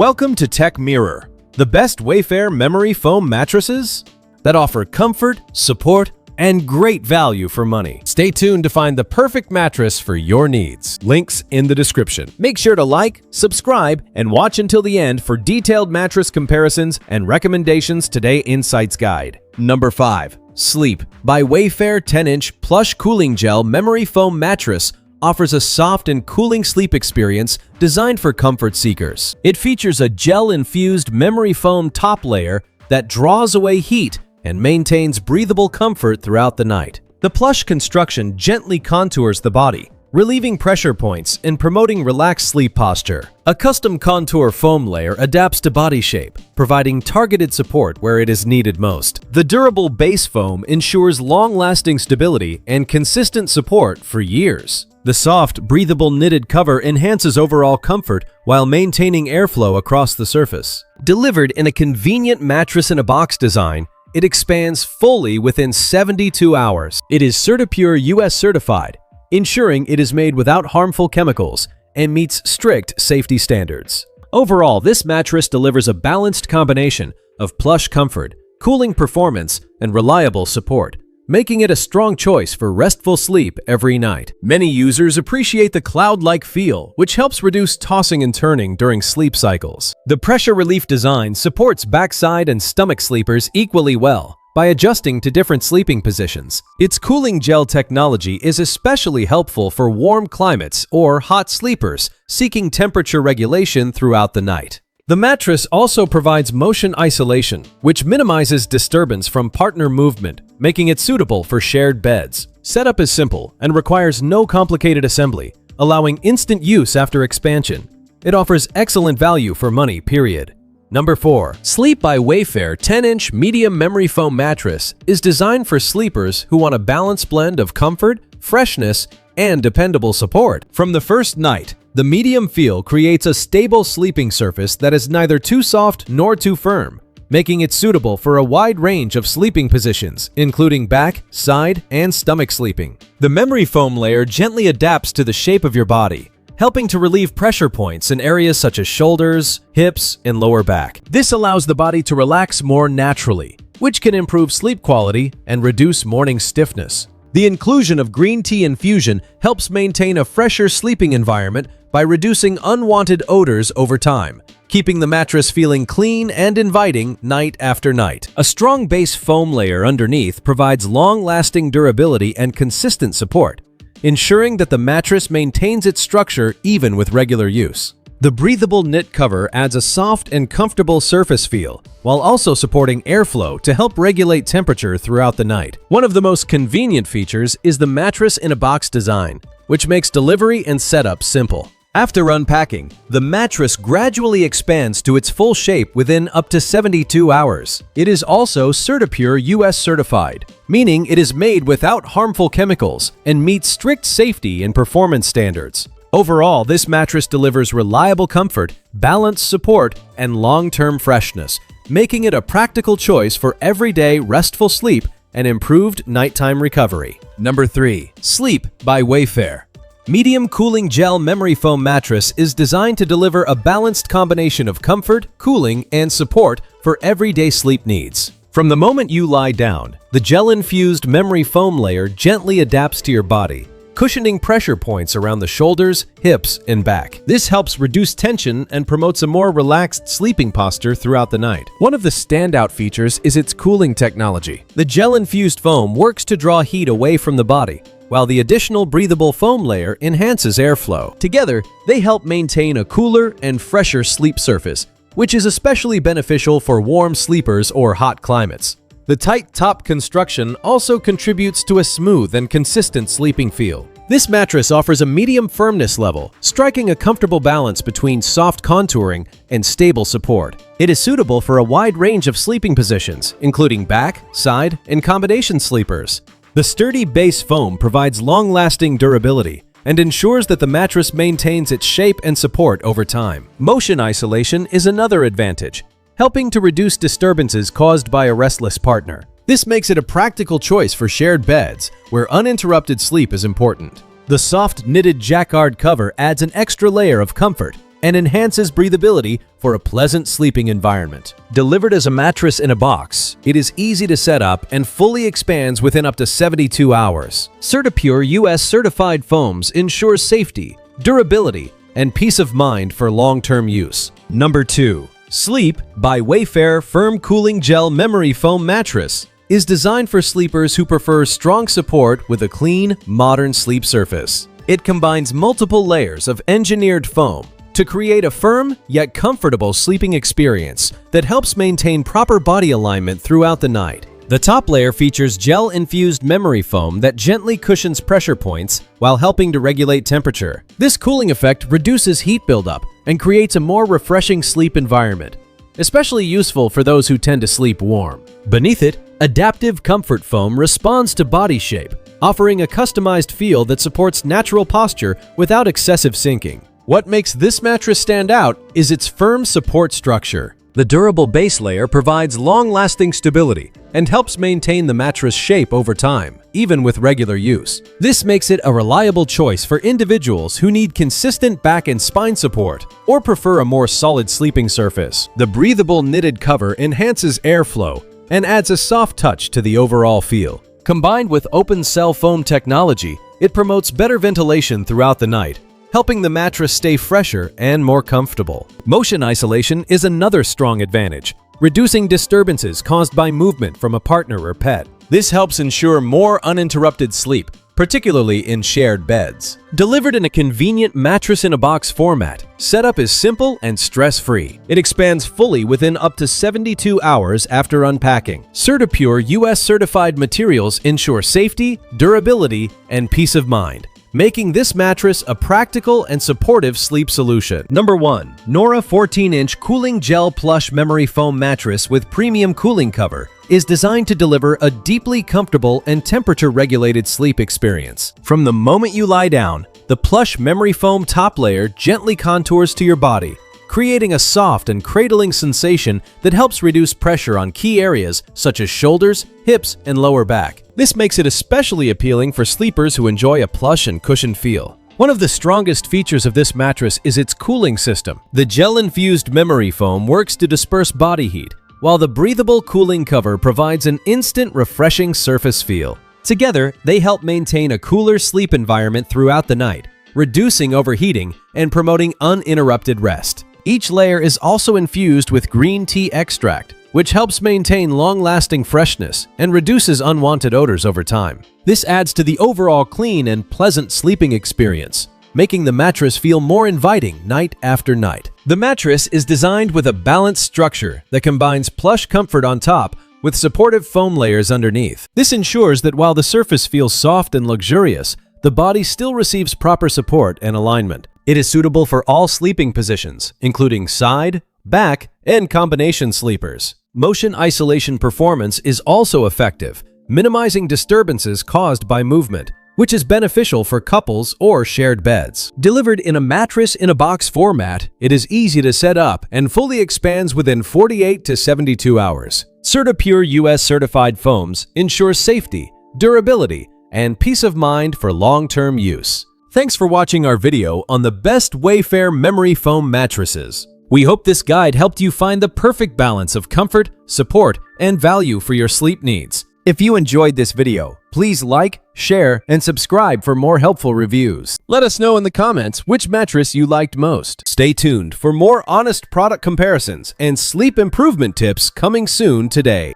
Welcome to Techmirror, the best Wayfair Memory Foam Mattresses that offer comfort, support, and great value for money. Stay tuned to find the perfect mattress for your needs. Links in the description. Make sure to like, subscribe, and watch until the end for detailed mattress comparisons and recommendations today Insights Guide. Number 5. Sleep by Wayfair 10-inch Plush Cooling Gel Memory Foam Mattress offers a soft and cooling sleep experience designed for comfort seekers. It features a gel-infused memory foam top layer that draws away heat and maintains breathable comfort throughout the night. The plush construction gently contours the body, relieving pressure points and promoting relaxed sleep posture. A custom contour foam layer adapts to body shape, providing targeted support where it is needed most. The durable base foam ensures long-lasting stability and consistent support for years. The soft, breathable knitted cover enhances overall comfort while maintaining airflow across the surface. Delivered in a convenient mattress-in-a-box design, it expands fully within 72 hours. It is CertiPure US certified, ensuring it is made without harmful chemicals and meets strict safety standards. Overall, this mattress delivers a balanced combination of plush comfort, cooling performance, and reliable support, making it a strong choice for restful sleep every night. Many users appreciate the cloud-like feel, which helps reduce tossing and turning during sleep cycles. The pressure relief design supports backside and stomach sleepers equally well by adjusting to different sleeping positions. Its cooling gel technology is especially helpful for warm climates or hot sleepers seeking temperature regulation throughout the night. The mattress also provides motion isolation, which minimizes disturbance from partner movement, making it suitable for shared beds. Setup is simple and requires no complicated assembly, allowing instant use after expansion. It offers excellent value for money, period. Number 4. Sleep by Wayfair 10-inch Medium Memory Foam Mattress is designed for sleepers who want a balanced blend of comfort, freshness, and dependable support. From the first night, the medium feel creates a stable sleeping surface that is neither too soft nor too firm, making it suitable for a wide range of sleeping positions, including back, side, and stomach sleeping. The memory foam layer gently adapts to the shape of your body, helping to relieve pressure points in areas such as shoulders, hips, and lower back. This allows the body to relax more naturally, which can improve sleep quality and reduce morning stiffness. The inclusion of green tea infusion helps maintain a fresher sleeping environment by reducing unwanted odors over time, keeping the mattress feeling clean and inviting night after night. A strong base foam layer underneath provides long-lasting durability and consistent support, ensuring that the mattress maintains its structure even with regular use. The breathable knit cover adds a soft and comfortable surface feel, while also supporting airflow to help regulate temperature throughout the night. One of the most convenient features is the mattress-in-a-box design, which makes delivery and setup simple. After unpacking, the mattress gradually expands to its full shape within up to 72 hours. It is also CertiPure US certified, meaning it is made without harmful chemicals and meets strict safety and performance standards. Overall, this mattress delivers reliable comfort, balanced support, and long-term freshness, making it a practical choice for everyday restful sleep and improved nighttime recovery. Number 3. Sleep by Wayfair. Medium Cooling Gel Memory Foam Mattress is designed to deliver a balanced combination of comfort, cooling, and support for everyday sleep needs. From the moment you lie down, the gel-infused memory foam layer gently adapts to your body, cushioning pressure points around the shoulders, hips, and back. This helps reduce tension and promotes a more relaxed sleeping posture throughout the night. One of the standout features is its cooling technology. The gel-infused foam works to draw heat away from the body, while the additional breathable foam layer enhances airflow. Together, they help maintain a cooler and fresher sleep surface, which is especially beneficial for warm sleepers or hot climates. The tight top construction also contributes to a smooth and consistent sleeping feel. This mattress offers a medium firmness level, striking a comfortable balance between soft contouring and stable support. It is suitable for a wide range of sleeping positions, including back, side, and combination sleepers. The sturdy base foam provides long-lasting durability and ensures that the mattress maintains its shape and support over time. Motion isolation is another advantage, helping to reduce disturbances caused by a restless partner. This makes it a practical choice for shared beds, where uninterrupted sleep is important. The soft knitted jacquard cover adds an extra layer of comfort, and enhances breathability for a pleasant sleeping environment. Delivered as a mattress in a box, it is easy to set up and fully expands within up to 72 hours. CertaPure US certified foams ensure safety, durability, and peace of mind for long-term use. Number 2. Sleep by Wayfair Firm Cooling Gel Memory Foam Mattress is designed for sleepers who prefer strong support with a clean, modern sleep surface. It combines multiple layers of engineered foam to create a firm yet comfortable sleeping experience that helps maintain proper body alignment throughout the night. The top layer features gel-infused memory foam that gently cushions pressure points while helping to regulate temperature. This cooling effect reduces heat buildup and creates a more refreshing sleep environment, especially useful for those who tend to sleep warm. Beneath it, adaptive comfort foam responds to body shape, offering a customized feel that supports natural posture without excessive sinking. What makes this mattress stand out is its firm support structure. The durable base layer provides long-lasting stability and helps maintain the mattress shape over time, even with regular use. This makes it a reliable choice for individuals who need consistent back and spine support or prefer a more solid sleeping surface. The breathable knitted cover enhances airflow and adds a soft touch to the overall feel. Combined with open cell foam technology, it promotes better ventilation throughout the night, helping the mattress stay fresher and more comfortable. Motion isolation is another strong advantage, reducing disturbances caused by movement from a partner or pet. This helps ensure more uninterrupted sleep, particularly in shared beds. Delivered in a convenient mattress-in-a-box format, setup is simple and stress-free. It expands fully within up to 72 hours after unpacking. CertaPure US certified materials ensure safety, durability, and peace of mind, making this mattress a practical and supportive sleep solution. Number 1. Nora 14-inch Cooling Gel Plush Memory Foam Mattress with Premium Cooling Cover is designed to deliver a deeply comfortable and temperature-regulated sleep experience. From the moment you lie down, the plush memory foam top layer gently contours to your body, creating a soft and cradling sensation that helps reduce pressure on key areas such as shoulders, hips, and lower back. This makes it especially appealing for sleepers who enjoy a plush and cushioned feel. One of the strongest features of this mattress is its cooling system. The gel-infused memory foam works to disperse body heat, while the breathable cooling cover provides an instant refreshing surface feel. Together, they help maintain a cooler sleep environment throughout the night, reducing overheating and promoting uninterrupted rest. Each layer is also infused with green tea extract, which helps maintain long-lasting freshness and reduces unwanted odors over time. This adds to the overall clean and pleasant sleeping experience, making the mattress feel more inviting night after night. The mattress is designed with a balanced structure that combines plush comfort on top with supportive foam layers underneath. This ensures that while the surface feels soft and luxurious, the body still receives proper support and alignment. It is suitable for all sleeping positions, including side, back, and combination sleepers. Motion isolation performance is also effective, minimizing disturbances caused by movement, which is beneficial for couples or shared beds. Delivered in a mattress-in-a-box format, it is easy to set up and fully expands within 48 to 72 hours. CertaPure US certified foams ensure safety, durability, and peace of mind for long-term use. Thanks for watching our video on the best Wayfair Memory Foam Mattresses. We hope this guide helped you find the perfect balance of comfort, support, and value for your sleep needs. If you enjoyed this video, please like, share, and subscribe for more helpful reviews. Let us know in the comments which mattress you liked most. Stay tuned for more honest product comparisons and sleep improvement tips coming soon today.